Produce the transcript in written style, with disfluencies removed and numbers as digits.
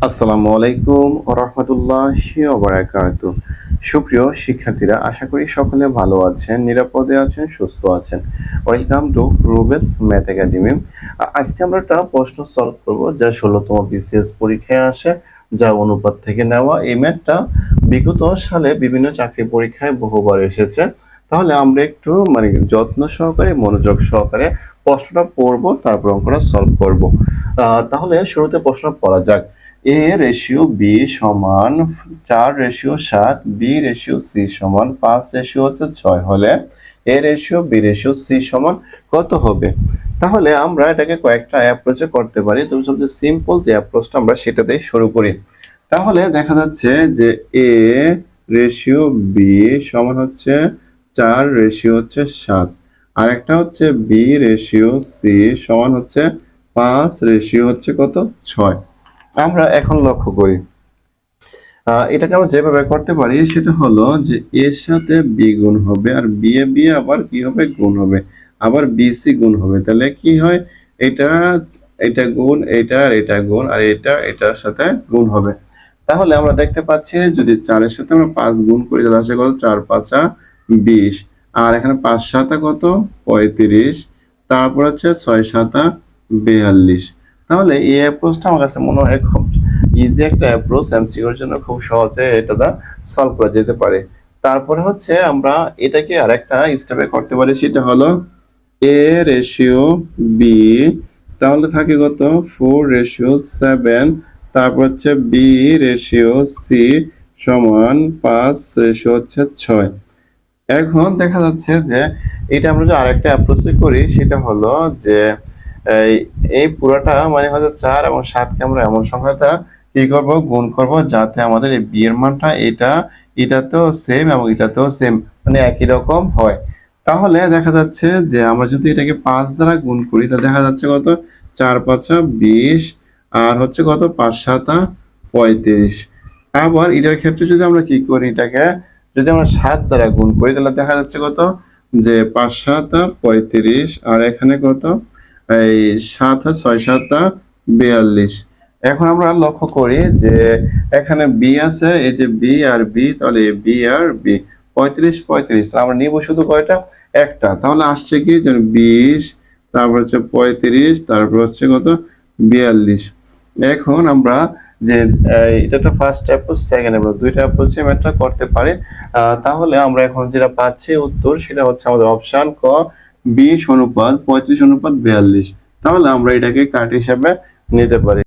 আসসালামু আলাইকুম ওয়া রাহমাতুল্লাহি ওয়া বারাকাতুহু। সুপ্রিয় শিক্ষার্থীরা, আশা করি সকলে ভালো আছেন, নিরাপদে আছেন, সুস্থ আছেন। Welcome to রুবেলস math academy. আজকে আমরা একটা প্রশ্ন সলভ করব যা 16তম বিসিএস পরীক্ষায় আসে, যা অনুপাত থেকে নেওয়া। এই ম্যাথটা বিগত সালে বিভিন্ন চাকরি পরীক্ষায় বহুবার এসেছে। তাহলে আমরা একটু যত্ন সহকারে, মনোযোগ সহকারে প্রশ্নটা পড়বো, তারপর অঙ্কটা সলভ করব। তাহলে শুরুতে প্রশ্ন পড়া যাক। এ রেশিও বি সমান 4:7, বি রেশিও সি সমান 5:6 হলে এ রেশিও বি রেশিও সি সমান কত হবে? তাহলে আমরা এটাকে কয়েকটা অ্যাপ্রোচে করতে পারি, তবে সবচেয়ে সিম্পল যে অ্যাপ্রোচটা আমরা সেটাতেই শুরু করি। তাহলে দেখা যাচ্ছে যে এ রেশিও বি সমান হচ্ছে 4:7, আর একটা হচ্ছে বি রেশিও সি সমান হচ্ছে 5:6। আমরা এখন লক্ষ্য করি, এটাকে আমরা যেভাবে করতে পারি সেটা হলো যে এর সাথে বি গুণ হবে, আর বি এ বি আবার কি হবে, গুণ হবে, আবার বি সি গুণ হবে। তাহলে কি হয়, এটা এটা গুণ, এটা আর এটা গুণ, আর এটা এটার সাথে গুণ হবে। তাহলে আমরা দেখতে পাচ্ছি যদি 4-এর সাথে আমরা 5 গুণ করি তাহলে আসে কত, 4-5 20, আর এখানে 5-7 কত, 35, তারপর হচ্ছে 6-7 42। তাহলে এই অ্যাপ্রোচটা আমার কাছে মনে হয় খুব ইজি একটা অ্যাপ্রোচ, এমসিকিউর জন্য খুব সহজে এটা সলভ করা যেতে পারে। তারপরে হচ্ছে আমরা এটাকে আরেকটা স্টেপে করতে পারি, সেটা হলো এ রেশিও বি, তাহলে থাকে কত, 4:7, তারপর হচ্ছে বি রেশিও সি সমান 5:6। এখন দেখা যাচ্ছে যে এটা আমরা যে আরেকটা অ্যাপ্রোচে করি সেটা হলো যে এই পুরোটা হচ্ছে 4 এবং 7কে আমরা এমন সংখ্যাটা কি করব, গুণ করব, যাতে আমাদের এই বি এর মানটা এটাতেও সেম এবং এটাতেও সেম, একই রকম হয়। তাহলে দেখা যাচ্ছে যে আমরা যদি এটাকে 5 দ্বারা গুণ করি তাহলে দেখা যাচ্ছে কত, 4-5 20, আর হচ্ছে কত, 5-7 35। আবার এটার ক্ষেত্রে যদি আমরা কি করি, এটাকে যদি আমরা 7 দ্বারা গুণ করি তাহলে দেখা যাচ্ছে কত, যে 5-7 35, আর এখানে কত, এই 6-7 42। এখন আমরা লক্ষ্য করি যে এখানে বি আছে, এই যে বি আর বি, তাহলে বি আর বি 35, আমরা নিব শুধু কয়টা, একটা। তাহলে আসছে কি, যে 20, তারপর হচ্ছে 35, তারপর হচ্ছে কত, 42। এখন আমরা যে এটা একটা ফার্স্ট অ্যাপ্রোচ, সেকেন্ড অ্যাপ্রোচ, দুইটা অ্যাপ্রোচে ম্যাথটা করতে পারি। তাহলে আমরা এখন যেটা পাচ্ছি উত্তর, সেটা হচ্ছে আমাদের অপশন ক, 20:35:42। তাহলে আমরা এটাকে কাট হিসাবে নিতে পারি।